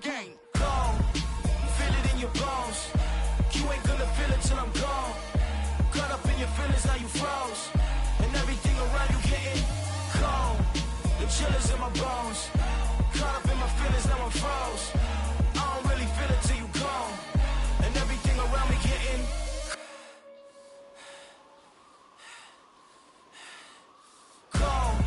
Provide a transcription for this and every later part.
game. Gone, feel it in your bones. You ain't gonna feel it till I'm gone. Caught up in your feelings, now you froze. And everything around you getting cold. The chillers in my bones. Caught up in my feelings, now I'm froze. I don't really feel it till you gone. And everything around me getting cold.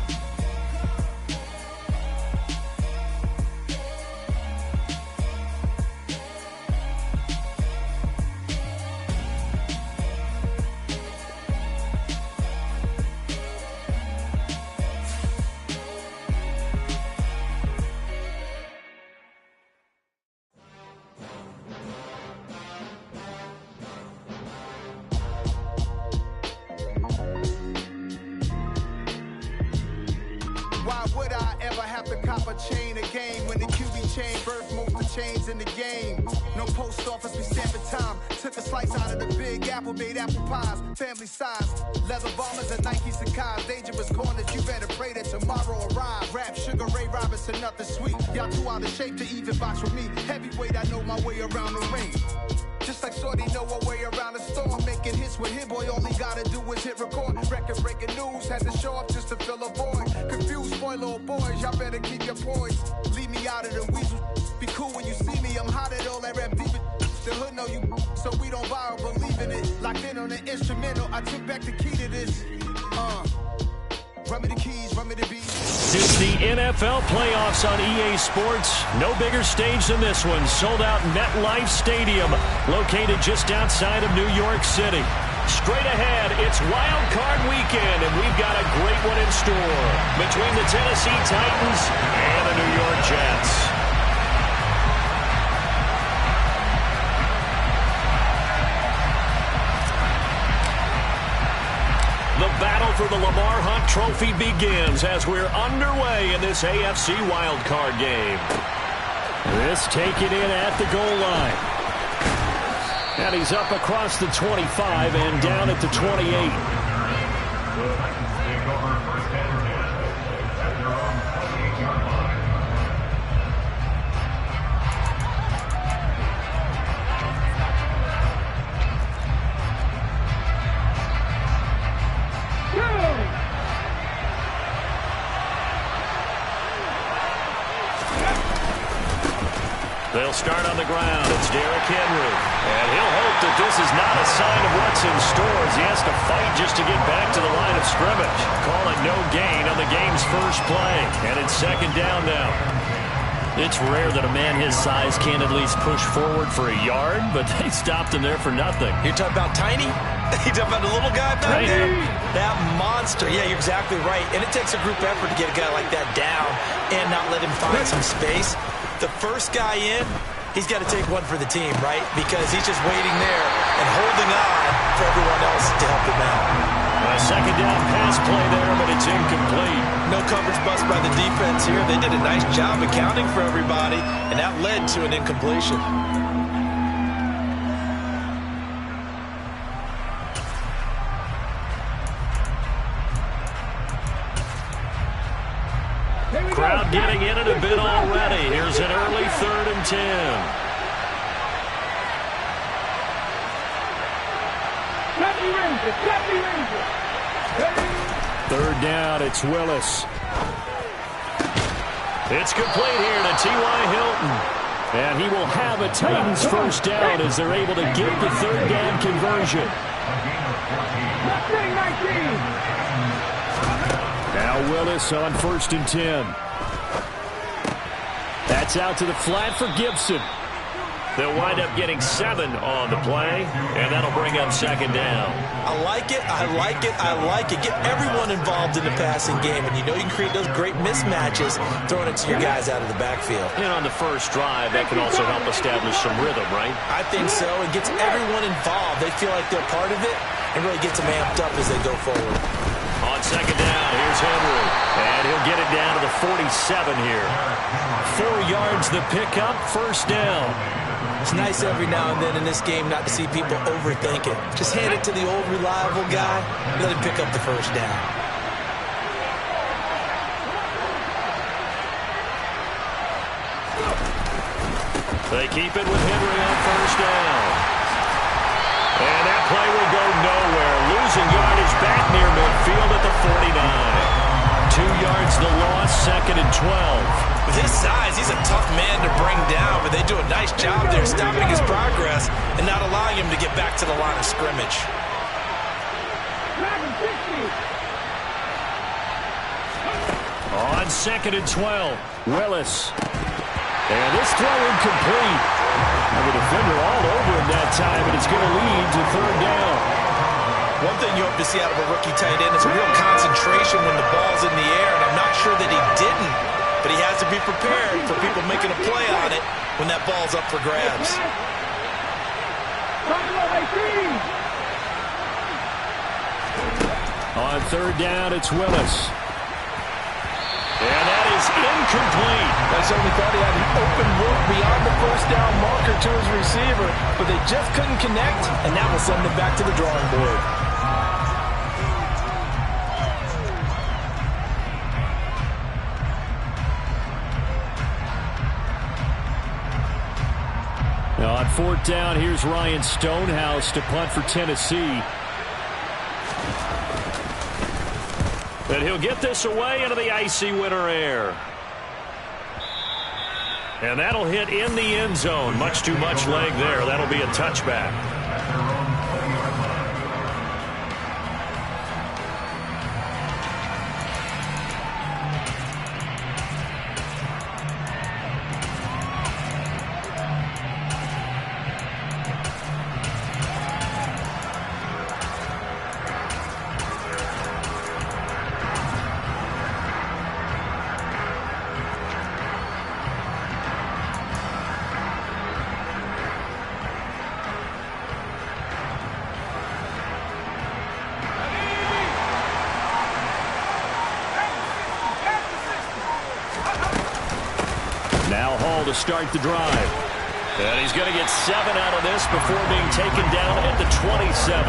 Why would I ever have to cop a chain again when the QB chain birthed most of the chains in the game? No post office, we stamping time. Took a slice out of the big apple, made apple pies, family size. Leather bombers and Nike Sacai's, dangerous corners, you better pray that tomorrow arrive. Rap, Sugar Ray Robinson, nothing sweet. Y'all too out of shape to even box with me. Heavyweight, I know my way around the ring. Just like Shorty know a way around the storm. Making hits with Hit Boy, all he gotta do is hit record. Record breaking news, had to show up just to fill a void. Confused boy, little boys, y'all better keep your poise. Leave me out of the weasel. Be cool when you see me, I'm hot at all that rap deep. The hood know you, so we don't borrow, believe in it. Locked in on the instrumental, I took back the key to this. Run me the keys, run me the beats. It's the NFL playoffs on EA Sports. No bigger stage than this one. Sold out MetLife Stadium, located just outside of New York City. Straight ahead, it's Wild Card Weekend, and we've got a great one in store between the Tennessee Titans and the New York Jets. The battle for the Lamar Hunt Trophy begins as we're underway in this AFC wildcard game. This taken in at the goal line. And he's up across the 25 and down at the 28. They'll start on the ground. It's Derrick Henry. And he'll hope that this is not a sign of what's in store as he has to fight just to get back to the line of scrimmage. Call it no gain on the game's first play. And it's second down now. It's rare that a man his size can't at least push forward for a yard, but they stopped him there for nothing. You're talking about tiny? You're talking about the little guy back there? That monster. Yeah, you're exactly right. And it takes a group effort to get a guy like that down and not let him find some space. The first guy in, he's got to take one for the team, right? Because he's just waiting there and holding on for everyone else to help him out. A second down pass play there, but it's incomplete. No coverage bust by the defense here. They did a nice job accounting for everybody, and that led to an incompletion. Crowd getting in it a bit already. Here's an early 3rd and 10. Third down, it's Willis. It's complete here to T.Y. Hilton. And he will have a Titans first down as they're able to get the third down conversion. Now Willis on 1st and 10. That's out to the flat for Gibson. They'll wind up getting 7 on the play, and that'll bring up second down. I like it, I like it, I like it. Get everyone involved in the passing game, and you know you can create those great mismatches throwing it to your guys out of the backfield. And on the first drive, that can also help establish some rhythm, right? I think so. It gets everyone involved. They feel like they're part of it and really gets them amped up as they go forward. On second down, here's Henry. And he'll get it down to the 47 here. 4 yards the pickup, first down. It's nice every now and then in this game not to see people overthink it. Just hand it to the old reliable guy, let him pick up the first down. They keep it with Henry on first down. And that play will go nowhere. Losing yardage back near midfield at the 49. 2 yards the loss, 2nd and 12. With his size, he's a tough man to bring down, but they do a nice job there stopping his progress and not allowing him to get back to the line of scrimmage. On 2nd and 12, Willis. And this throw incomplete. And the defender all over him that time, and it's going to lead to 3rd down. One thing you hope to see out of a rookie tight end is a real concentration when the ball's in the air, and I'm not sure that he didn't, but he has to be prepared for people making a play on it when that ball's up for grabs. On 3rd down, it's Willis. And that is incomplete. I certainly thought he had an open look beyond the first down marker to his receiver, but they just couldn't connect, and that will send them back to the drawing board. Now on 4th down, here's Ryan Stonehouse to punt for Tennessee. And he'll get this away into the icy winter air. And that'll hit in the end zone. Much too much leg there. That'll be a touchback. To start the drive. And he's going to get 7 out of this before being taken down at the 27.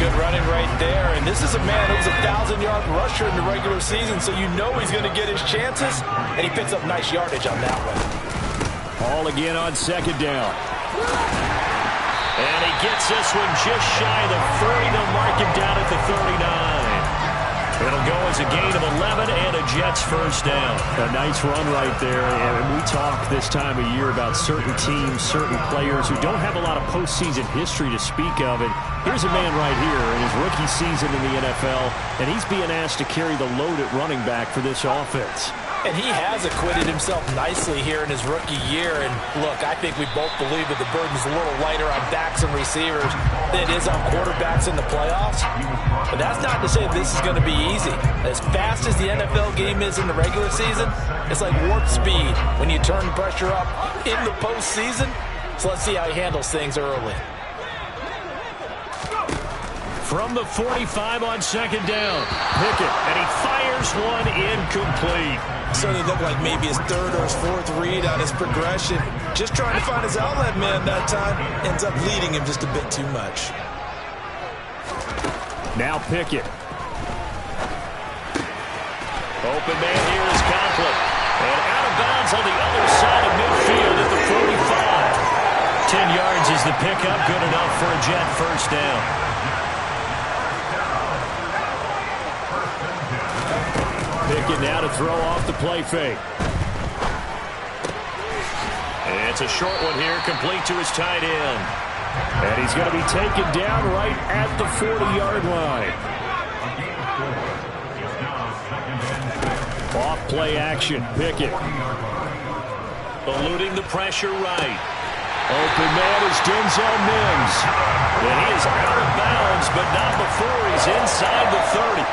Good running right there. And this is a man who's a 1,000-yard rusher in the regular season, so you know he's going to get his chances, and he picks up nice yardage on that one. All again on 2nd down. And he gets this one just shy of the 40. They'll mark him down at the 39. It'll go as a gain of 11 and a Jets first down. A nice run right there. And we talk this time of year about certain teams, certain players who don't have a lot of postseason history to speak of. And here's a man right here in his rookie season in the NFL, and he's being asked to carry the load at running back for this offense. And he has acquitted himself nicely here in his rookie year. And look, I think we both believe that the burden's a little lighter on backs and receivers than it is on quarterbacks in the playoffs. But that's not to say this is going to be easy. As fast as the NFL game is in the regular season, it's like warp speed when you turn the pressure up in the postseason. So let's see how he handles things early. From the 45 on 2nd down, Pickett, and he fires one incomplete. Certainly looked like maybe his 3rd or his 4th read on his progression. Just trying to find his outlet man that time. Ends up leading him just a bit too much. Now Pickett. Open man here is Conklin. And out of bounds on the other side of midfield at the 45. 10 yards is the pickup. Good enough for a Jet first down. Pickett now to throw off the play fake. And it's a short one here, complete to his tight end. And he's going to be taken down right at the 40-yard line. Off play action, Pickett. Eluding the pressure right. Open man is Denzel Mims. And he is out of bounds, but not before he's inside the 30.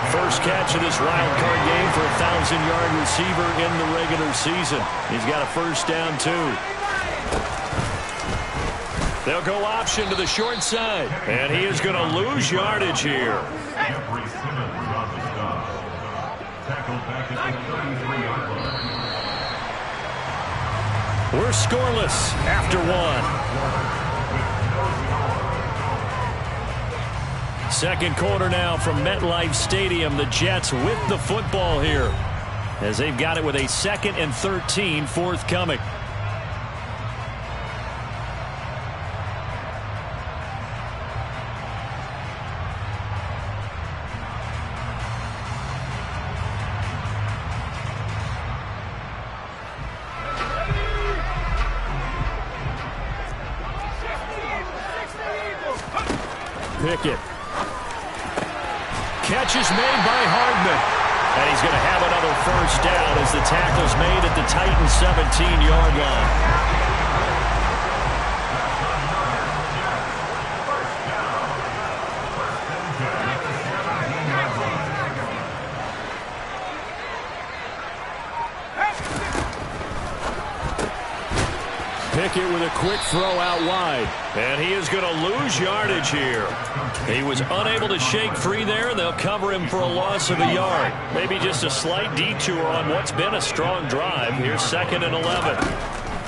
First catch of this wild card game for a 1,000-yard receiver in the regular season. He's got a first down, too. They'll go option to the short side. And he is going to lose yardage here. We're scoreless after one. Second quarter now from MetLife Stadium. The Jets with the football here as they've got it with a 2nd and 13 forthcoming. Pickett. Catch is made by Hardman. And he's going to have another first down as the tackle's made at the Titans' 17-yard line. Pickett with a quick throw out wide. And he is going to lose yardage here. He was unable to shake free there. They'll cover him for a loss of a yard. Maybe just a slight detour on what's been a strong drive. Here's 2nd and 11.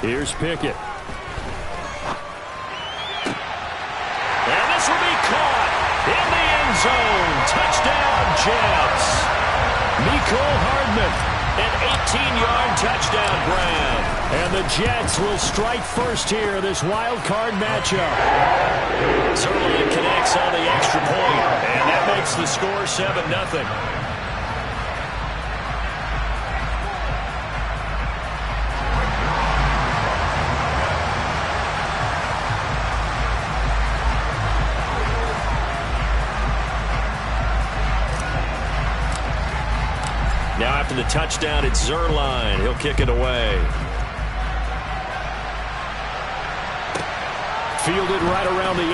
Here's Pickett. And this will be caught in the end zone. Touchdown, Jets. Mecole Hardman. An 18-yard touchdown grab. And the Jets will strike first here, this wild card matchup. Zerline connects on the extra point, and that makes the score 7-0. Now after the touchdown, it's Zerline. He'll kick it away. Fielded right around the 8.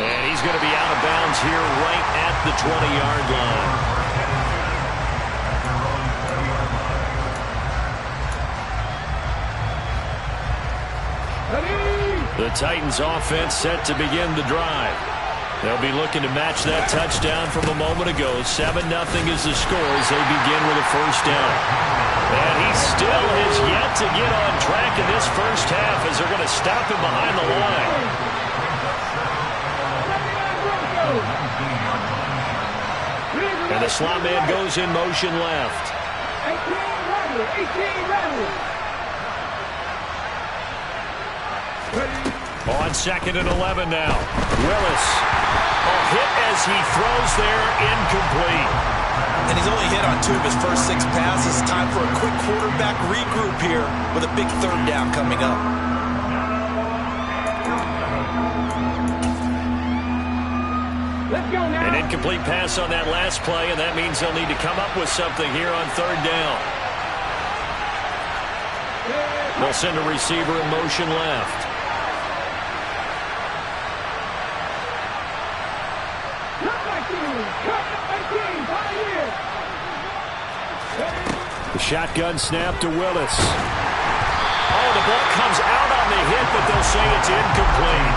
And he's going to be out of bounds here right at the 20-yard line. The Titans offense set to begin the drive. They'll be looking to match that touchdown from a moment ago. 7-0 is the score as they begin with a first down. And he still has yet to get on track in this first half as they're going to stop him behind the line. And the slot man goes in motion left. 18 on 2nd and 11 now. Willis. A hit as he throws there, incomplete. And he's only hit on 2 of his first 6 passes. Time for a quick quarterback regroup here with a big 3rd down coming up. An incomplete pass on that last play, and that means they'll need to come up with something here on 3rd down. They'll send a receiver in motion left. The shotgun snap to Willis. Oh, the ball comes out on the hit, but they'll say it's incomplete.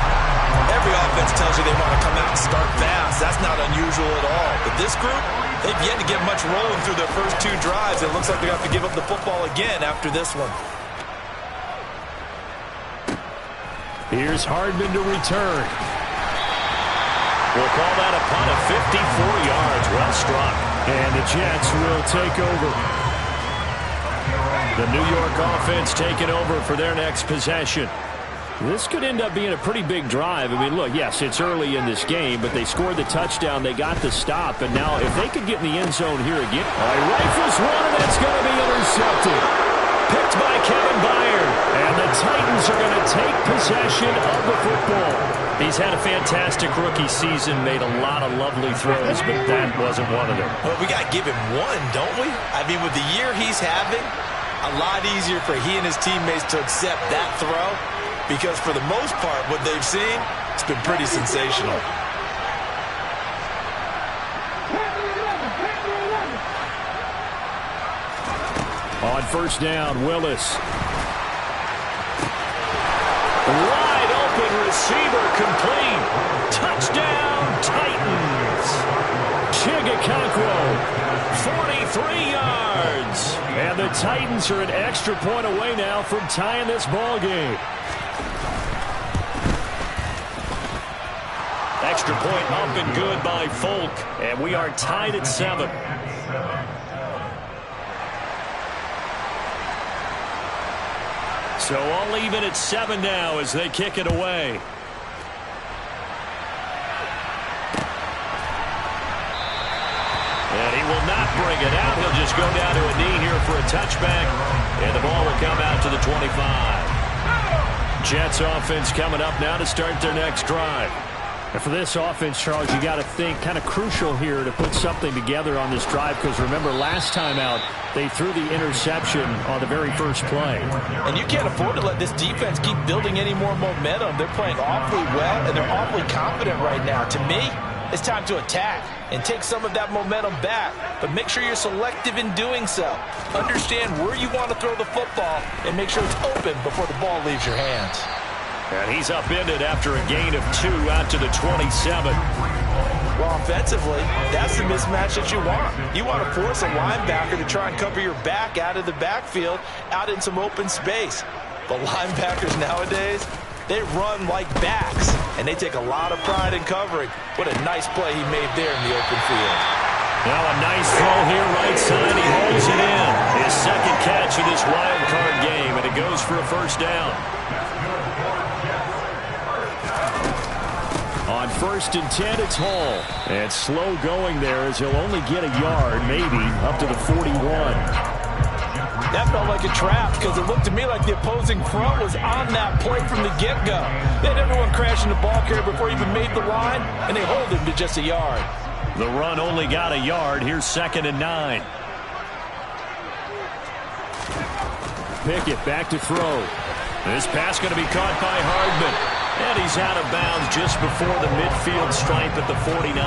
Every offense tells you they want to come out and start fast. That's not unusual at all. But this group, they've yet to get much rolling through their first 2 drives. It looks like they have to give up the football again after this one. Here's Hardman to return. We'll call that a punt of 54 yards. Well struck. And the Jets will take over. The New York offense taking over for their next possession. This could end up being a pretty big drive. I mean, look, yes, it's early in this game, but they scored the touchdown. They got the stop. And now if they could get in the end zone here again. Rifles one, and it's going to be intercepted. Picked by Kevin Byard. And the Titans are going to take possession of the football. He's had a fantastic rookie season, made a lot of lovely throws, but that wasn't one of them. Well, we got to give him one, don't we? I mean, with the year he's having, a lot easier for he and his teammates to accept that throw because for the most part, what they've seen, it's been pretty sensational. On first down, Willis. Wide open receiver complete. Touchdown, Titans. Chigakonkwo, 43 yards. And the Titans are an extra point away now from tying this ball game. Extra point up and good by Folk. And we are tied at 7. So all even at 7 now as they kick it away. And he will not bring it out. He'll just go down to a knee here for a touchback. And the ball will come out to the 25. Jets offense coming up now to start their next drive. And for this offense, Charles, you got to think kind of crucial here to put something together on this drive, because remember last time out they threw the interception on the very first play. And you can't afford to let this defense keep building any more momentum. They're playing awfully well, and they're awfully confident right now. To me, it's time to attack and take some of that momentum back, but make sure you're selective in doing so. Understand where you want to throw the football and make sure it's open before the ball leaves your hands. And he's upended after a gain of 2 out to the 27. Well, offensively, that's the mismatch that you want. You want to force a linebacker to try and cover your back out of the backfield, out in some open space. But linebackers nowadays, they run like backs, and they take a lot of pride in covering. What a nice play he made there in the open field. Now a nice throw here right side. He holds it in. His second catch of this wild card game, and it goes for a first down. On 1st and 10, it's Hall. And slow going there as he'll only get a yard, maybe, up to the 41. That felt like a trap because it looked to me like the opposing front was on that play from the get-go. They had everyone crashing the ball carrier before he even made the line, and they hold him to just a yard. The run only got a yard. Here's 2nd and 9. Pickett back to throw. This pass going to be caught by Hardman. And he's out of bounds just before the midfield stripe at the 49.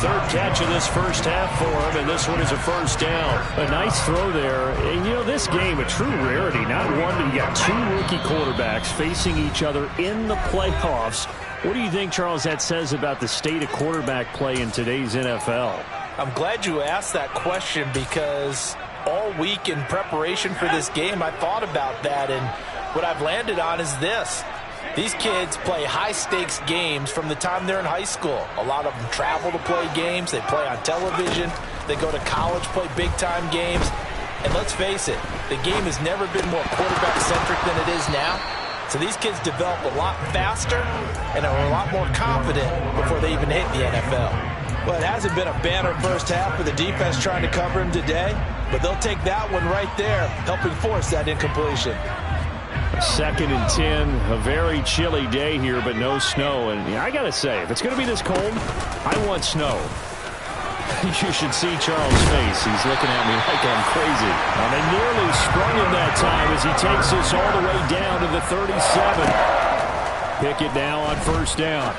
3rd catch of this first half for him, and this one is a first down. A nice throw there. And, you know, this game, a true rarity. Not one, but you got 2 rookie quarterbacks facing each other in the playoffs. What do you think, Charles, that says about the state of quarterback play in today's NFL? I'm glad you asked that question because all week in preparation for this game, I thought about that, and what I've landed on is this. These kids play high-stakes games from the time they're in high school. A lot of them travel to play games. They play on television. They go to college, play big-time games. And let's face it, the game has never been more quarterback-centric than it is now. So these kids develop a lot faster and are a lot more confident before they even hit the NFL. Well, it hasn't been a banner first half for the defense trying to cover him today, but they'll take that one right there, helping force that incompletion. 2nd and 10, a very chilly day here, but no snow. And I got to say, if it's going to be this cold, I want snow. You should see Charles' face. He's looking at me like I'm crazy. And they nearly sprung him that time as he takes this all the way down to the 37. Pickett now on 1st down.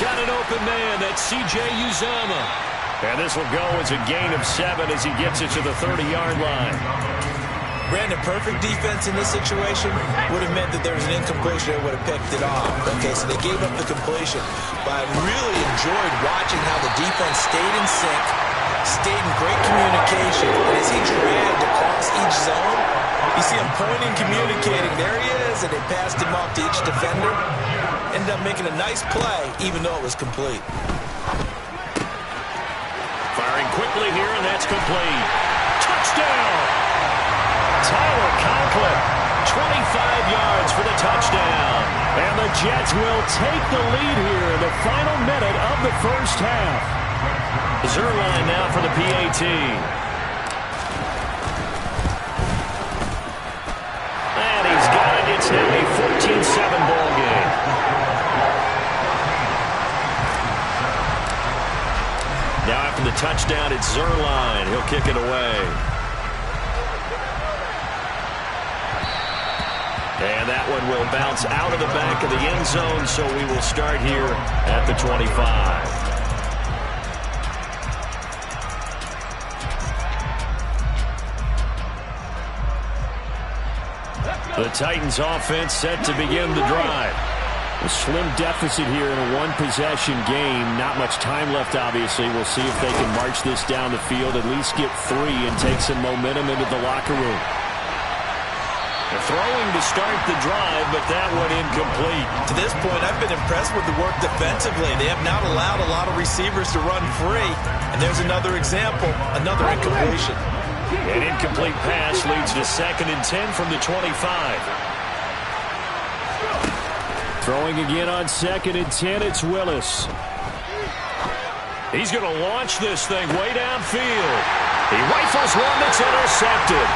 Got an open man. That's C.J. Uzomah. And this will go as a gain of 7 as he gets it to the 30-yard line. Brandon, perfect defense in this situation would have meant that there was an incompletion that would have picked it off. Okay, so they gave up the completion. But I really enjoyed watching how the defense stayed in sync, stayed in great communication. And as he dragged across each zone, you see him pointing, communicating. There he is, and they passed him off to each defender. Ended up making a nice play, even though it was complete. Firing quickly here, and that's complete. Touchdown! Tyler Conklin, 25 yards for the touchdown. And the Jets will take the lead here in the final minute of the first half. Zerline now for the PAT. And he's got it. It's now a 14-7 ball game. Now after the touchdown, it's Zerline. He'll kick it away. And that one will bounce out of the back of the end zone, so we will start here at the 25. The Titans offense set to begin the drive. A slim deficit here in a one-possession game. Not much time left, obviously. We'll see if they can march this down the field, at least get 3 and take some momentum into the locker room. They're throwing to start the drive, but that one incomplete. To this point, I've been impressed with the work defensively. They have not allowed a lot of receivers to run free. And there's another example, another incompletion. An incomplete pass leads to 2nd and 10 from the 25. Throwing again on 2nd and 10, it's Willis. He's going to launch this thing way downfield. He rifles one that's intercepted.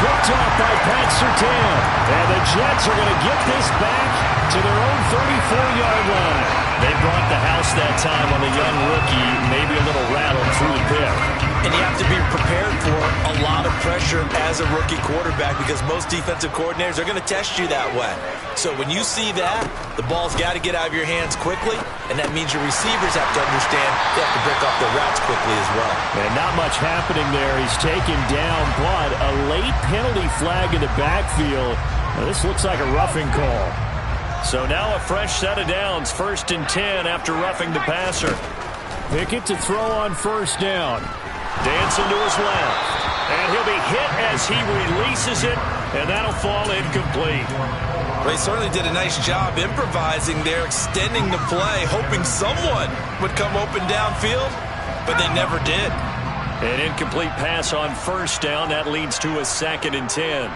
picked off by Pat Surtain. And the Jets are going to get this back to their own 34-yard line. They brought the house that time on the young rookie, maybe a little rattled through the pick. And you have to be prepared for a lot of pressure as a rookie quarterback because most defensive coordinators are going to test you that way. So when you see that, the ball's got to get out of your hands quickly, and that means your receivers have to understand they have to break off their routes quickly as well. And not much happening there. He's taken down, but a late penalty flag in the backfield. Now, this looks like a roughing call. So now a fresh set of downs, 1st and 10 after roughing the passer. Pickett to throw on 1st down. Dancing to his left. And he'll be hit as he releases it, and that'll fall incomplete. Well, he certainly did a nice job improvising there, extending the play, hoping someone would come open downfield, but they never did. An incomplete pass on 1st down. That leads to a 2nd and 10.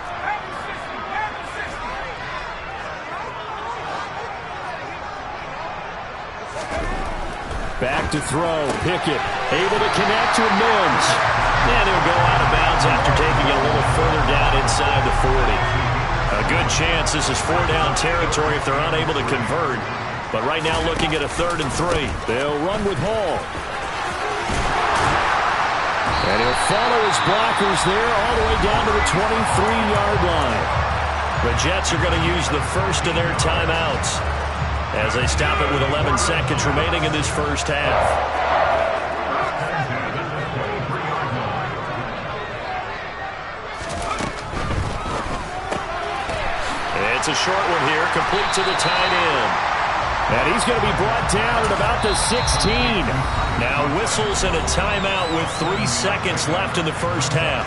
Back to throw. Pickett able to connect to Mims. And he'll go out of bounds after taking it a little further down inside the 40. A good chance this is 4-down territory if they're unable to convert. But right now looking at a 3rd and 3. They'll run with Hall. And he'll follow his blockers there all the way down to the 23-yard line. The Jets are going to use the first of their timeouts as they stop it with 11 seconds remaining in this first half. It's a short one here, complete to the tight end. And he's going to be brought down at about the 16. Now whistles and a timeout with 3 seconds left in the first half.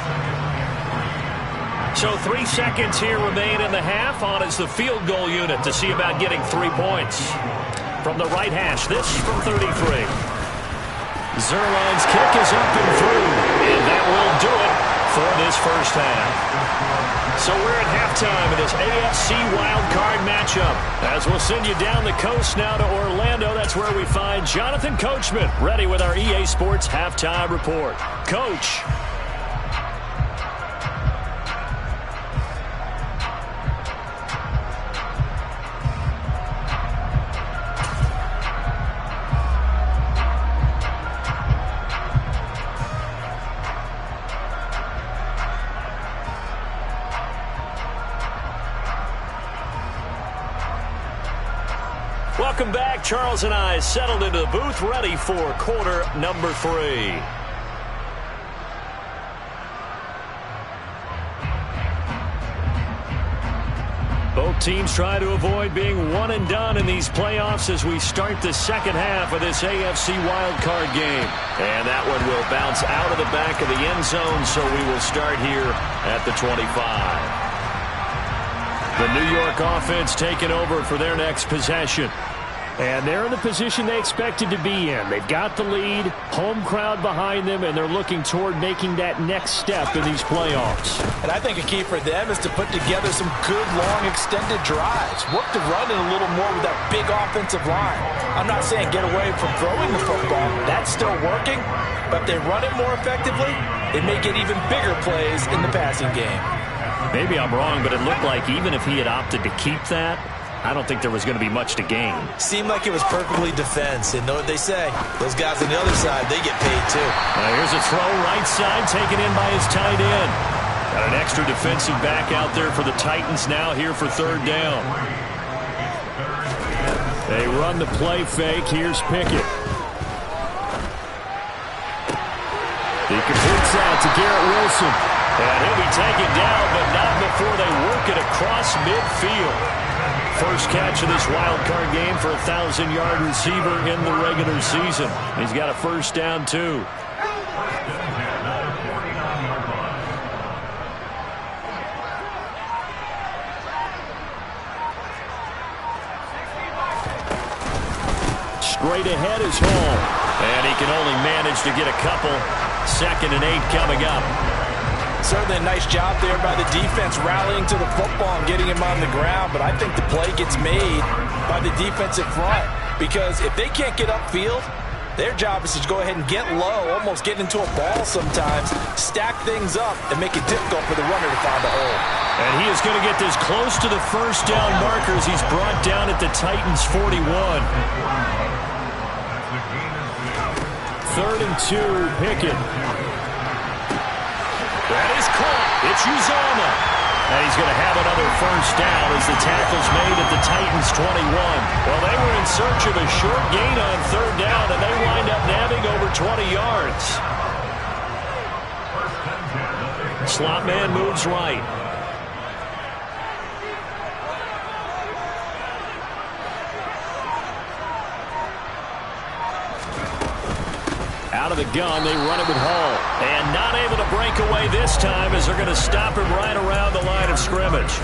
So 3 seconds here remain in the half. On is the field goal unit to see about getting 3 points. From the right hash, this from 33. Zerline's kick is up and through. And that will do it for this first half. So we're at halftime in this AFC wildcard matchup. As we'll send you down the coast now to Orlando, that's where we find Jonathan Coachman ready with our EA Sports halftime report. Coach. Welcome back. Charles and I settled into the booth, ready for quarter number 3. Both teams try to avoid being one and done in these playoffs as we start the second half of this AFC wildcard game. And that one will bounce out of the back of the end zone, so we will start here at the 25. The New York offense taking over for their next possession. And they're in the position they expected to be in. They've got the lead, home crowd behind them, and they're looking toward making that next step in these playoffs. And I think a key for them is to put together some good, long, extended drives. Work to run it a little more with that big offensive line. I'm not saying get away from throwing the football. That's still working. But if they run it more effectively, they may get even bigger plays in the passing game. Maybe I'm wrong, but it looked like even if he had opted to keep that, I don't think there was going to be much to gain. Seemed like it was perfectly defense. And know what they say? Those guys on the other side, they get paid too. Now here's a throw right side taken in by his tight end. Got an extra defensive back out there for the Titans now here for 3rd down. They run the play fake. Here's Pickett. He completes that to Garrett Wilson. And he'll be taken down, but not before they work it across midfield. First catch of this wild card game for a 1,000-yard receiver in the regular season. He's got a first down, too. Straight ahead is Hall. And he can only manage to get a couple. 2nd and 8 coming up. Certainly a nice job there by the defense rallying to the football and getting him on the ground, but I think the play gets made by the defensive front because if they can't get upfield, Their job is to go ahead and get low, almost get into a ball sometimes, stack things up, and make it difficult for the runner to find a hole. And he is going to get this close to the first down markers. He's brought down at the Titans' 41. 3rd and 2, Pickett. That is caught. It's Uzomah. And he's going to have another first down as the tackle's made at the Titans' 21. Well, they were in search of a short gain on 3rd down, and they wind up nabbing over 20 yards. Slot man moves right. Out of the gun, they run it with Hall. And not able to break away this time as they're going to stop him right around the line of scrimmage.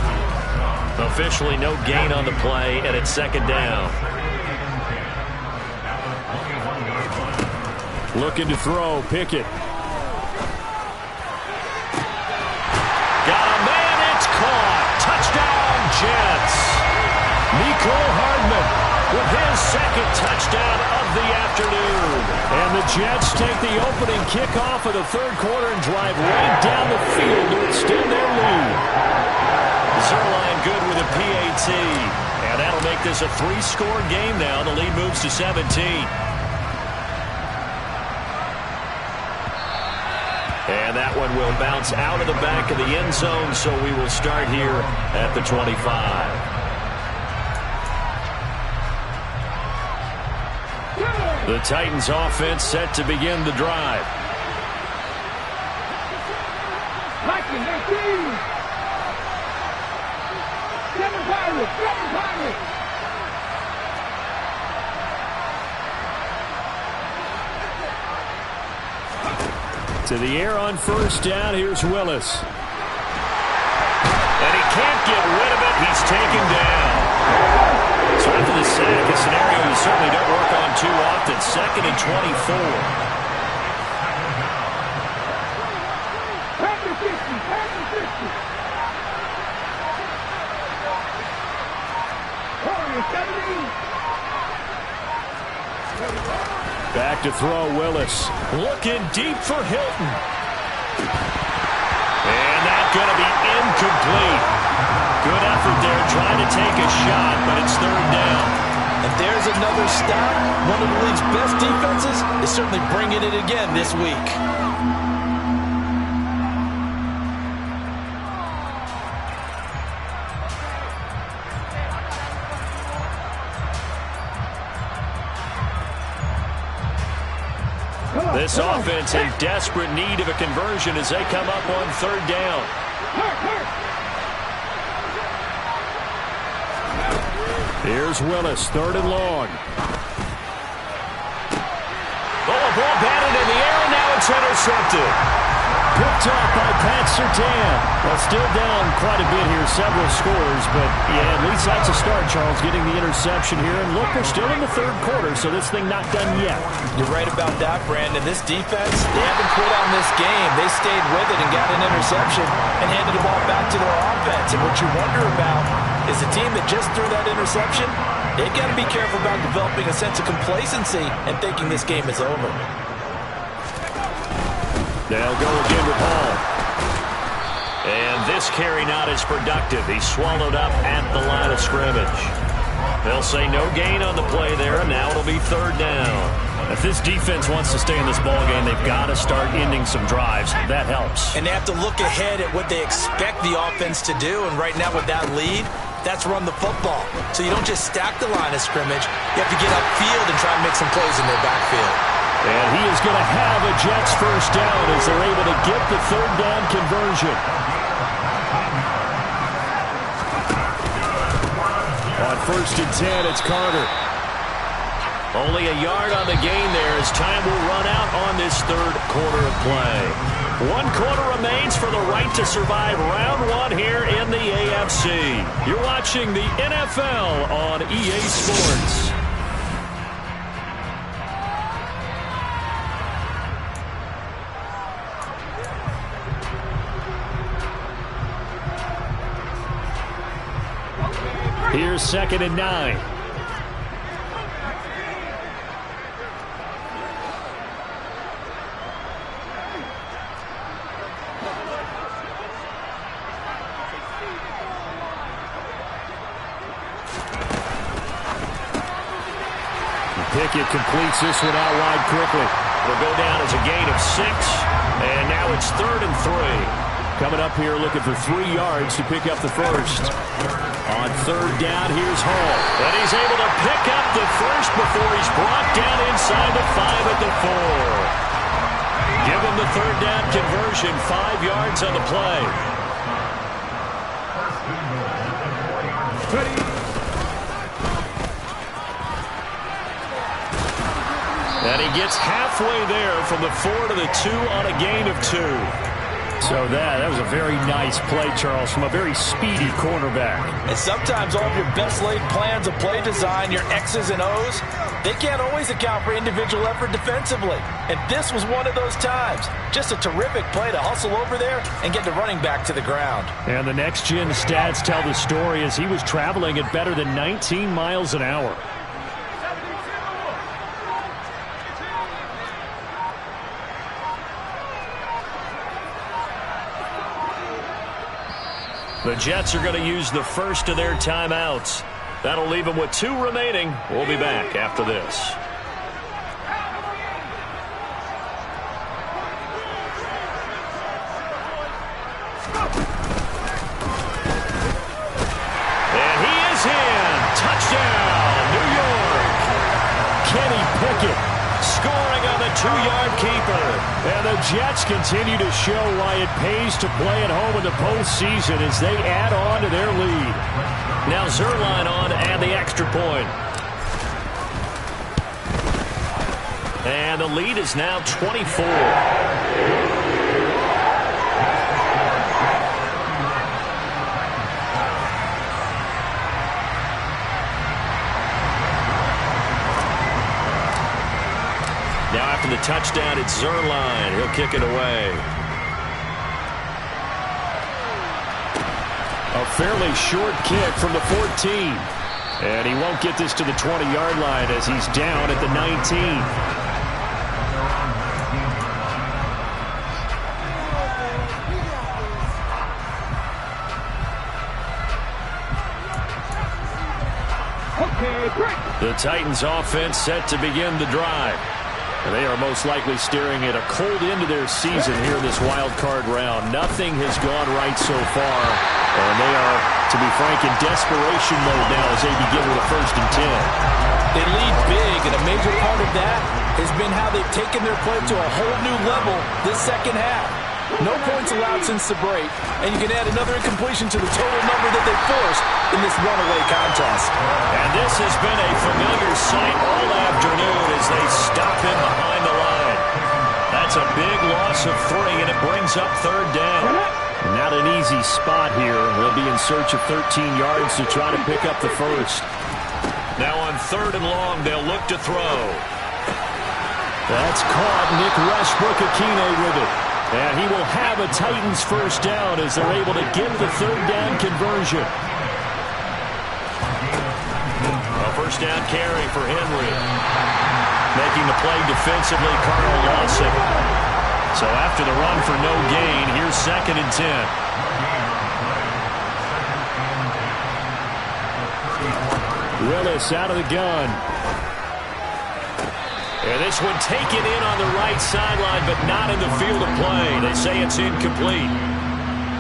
Officially no gain on the play, and it's 2nd down. Looking to throw, Pickett. Got a man, it's caught. Touchdown, Jets. Mecole Hardman with his 2nd touchdown of the afternoon. And the Jets take the opening kickoff of the 3rd quarter and drive right down the field to extend their lead. Zerline good with a PAT. And that'll make this a 3-score game now. The lead moves to 17. And that one will bounce out of the back of the end zone, so we will start here at the 25. The Titans offense set to begin the drive. To the air on first down. Here's Willis. And he can't get rid of it. He's taken down. So after the sack, a scenario you certainly don't work on too often. 2nd and 24. Back to throw, Willis. Looking deep for Hilton. And that's going to be incomplete. Good effort there trying to take a shot, but it's 3rd down. And there's another stop. One of the league's best defenses is certainly bringing it again this week. This offense in desperate need of a conversion as they come up on 3rd down. Here's Willis, 3rd and long. Oh, a ball batted in the air, and now it's intercepted. Picked off by Pat Surtain. Well, still down quite a bit here, several scores, but yeah, at least that's a start, Charles, getting the interception here. And look, we're still in the 3rd quarter, so this thing not done yet. You're right about that, Brandon. This defense, they haven't quit on this game. They stayed with it and got an interception and handed the ball back to their offense. And what you wonder about is the team that just threw that interception, they've got to be careful about developing a sense of complacency and thinking this game is over. They'll go again with Hall. And this carry not as productive. He's swallowed up at the line of scrimmage. They'll say no gain on the play there, and now it'll be 3rd down. If this defense wants to stay in this ballgame, they've got to start ending some drives. That helps. And they have to look ahead at what they expect the offense to do. And right now with that lead, that's run the football. So you don't just stack the line of scrimmage. You have to get upfield and try to make some plays in their backfield. And he is going to have a Jets first down as they're able to get the 3rd down conversion. On 1st and 10, it's Carter. Only a yard on the gain there as time will run out on this 3rd quarter of play. 1 quarter remains for the right to survive round 1 here in the AFC. You're watching the NFL on EA Sports. Here's 2nd and 9. Pickett completes this one out wide quickly. It'll go down as a gain of 6, and now it's 3rd and 3. Coming up here looking for 3 yards to pick up the first. On 3rd down, here's Hall. And he's able to pick up the first before he's brought down inside the 5 at the 4. Give him the 3rd down conversion, 5 yards on the play. And he gets halfway there from the 4 to the 2 on a gain of 2. So that was a very nice play, Charles, from a very speedy cornerback. And sometimes all of your best laid plans of play design, your X's and O's, they can't always account for individual effort defensively. And this was one of those times. Just a terrific play to hustle over there and get the running back to the ground. And the next-gen stats tell the story as he was traveling at better than 19 miles an hour. The Jets are going to use the first of their timeouts. That'll leave them with 2 remaining. We'll be back after this. And he is in. Touchdown, New York. Kenny Pickett Scoring on the 2-yard keeper. And the Jets continue to show why it pays to play at home in the postseason as they add on to their lead. Now Zerline on to add the extra point. And the lead is now 24. Now after the touchdown, it's Zerline. He'll kick it away. A fairly short kick from the 14. And he won't get this to the 20-yard line as he's down at the 19. The Titans offense set to begin the drive. And they are most likely staring at a cold end to their season here in this wild card round. Nothing has gone right so far. And they are, to be frank, in desperation mode now as they begin with a 1st and 10. They lead big, and a major part of that has been how they've taken their play to a whole new level this second half. No points allowed since the break, and you can add another incompletion to the total number that they forced in this runaway contest. And this has been a familiar sight all afternoon as they stop him behind the line. That's a big loss of 3, and it brings up 3rd down. Not an easy spot here. They'll be in search of 13 yards to try to pick up the first. Now on 3rd and long, they'll look to throw. That's caught. Nick Westbrook-Akine with it. And he will have a Titans first down as they're able to get the 3rd down conversion. A first down carry for Henry. Making the play defensively, Carl Lawson. So after the run for no gain, here's 2nd and 10. Willis out of the gun. And this one taken in on the right sideline, but not in the field of play. They say it's incomplete.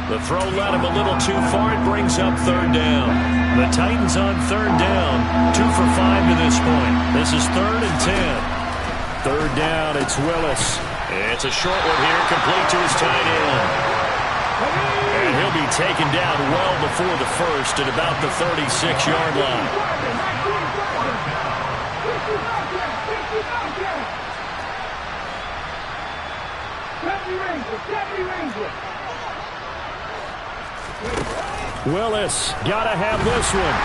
The throw led him a little too far. It brings up 3rd down. The Titans on 3rd down. 2 for 5 to this point. This is 3rd and 10. 3rd down, it's Willis. It's a short one here, complete to his tight end. And he'll be taken down well before the first at about the 36-yard line. Willis, gotta have this one.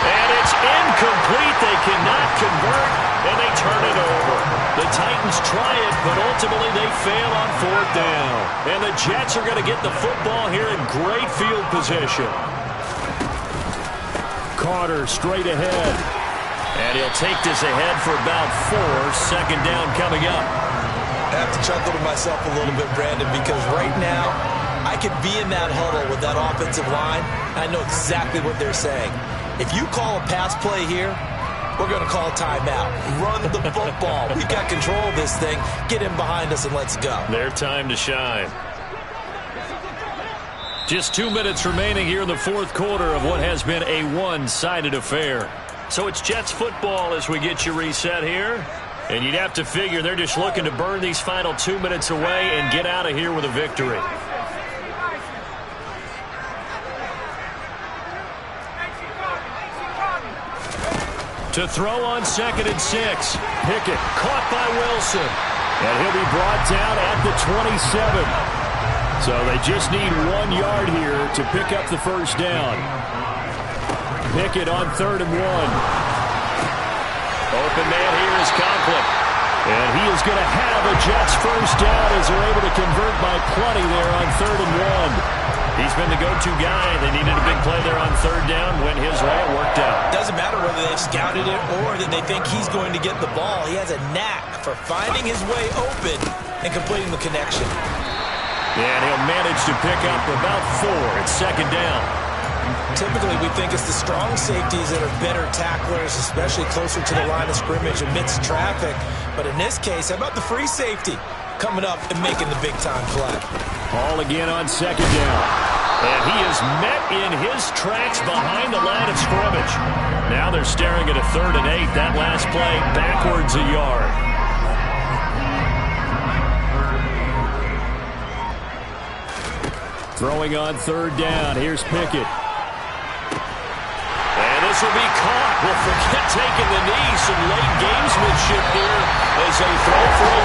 And it's incomplete. They cannot convert, and they turn it over. The Titans try it, but ultimately they fail on 4th down. And the Jets are going to get the football here in great field position. Carter straight ahead. And he'll take this ahead for about 4. 2nd down coming up. I have to chuckle to myself a little bit, Brandon, because right now I could be in that huddle with that offensive line, and I know exactly what they're saying. If you call a pass play here, we're going to call timeout. Run the football. We've got control of this thing. Get him behind us and let's go. Their time to shine. Just 2 minutes remaining here in the fourth quarter of what has been a one-sided affair. So it's Jets football as we get you reset here. And you'd have to figure they're just looking to burn these final 2 minutes away and get out of here with a victory. To throw on 2nd and 6. Pickett caught by Wilson. And he'll be brought down at the 27. So they just need 1 yard here to pick up the first down. Pickett on 3rd and 1. Open man here is Conklin. And he is going to have a Jets first down as they're able to convert by plenty there on 3rd and 1. He's been the go-to guy. They needed a big play there on 3rd down. Went his way. It worked out. Doesn't matter whether they've scouted it or that they think he's going to get the ball. He has a knack for finding his way open and completing the connection. And he'll manage to pick up about 4 at 2nd down. Typically, we think it's the strong safeties that are better tacklers, especially closer to the line of scrimmage amidst traffic. But in this case, how about the free safety coming up and making the big-time play? Ball again on 2nd down. And he is met in his tracks behind the line of scrimmage. Now they're staring at a 3rd and 8. That last play backwards a yard. Throwing on 3rd down. Here's Pickett. And this will be caught. Well, forget taking the knee. Some late gamesmanship here as they throw for a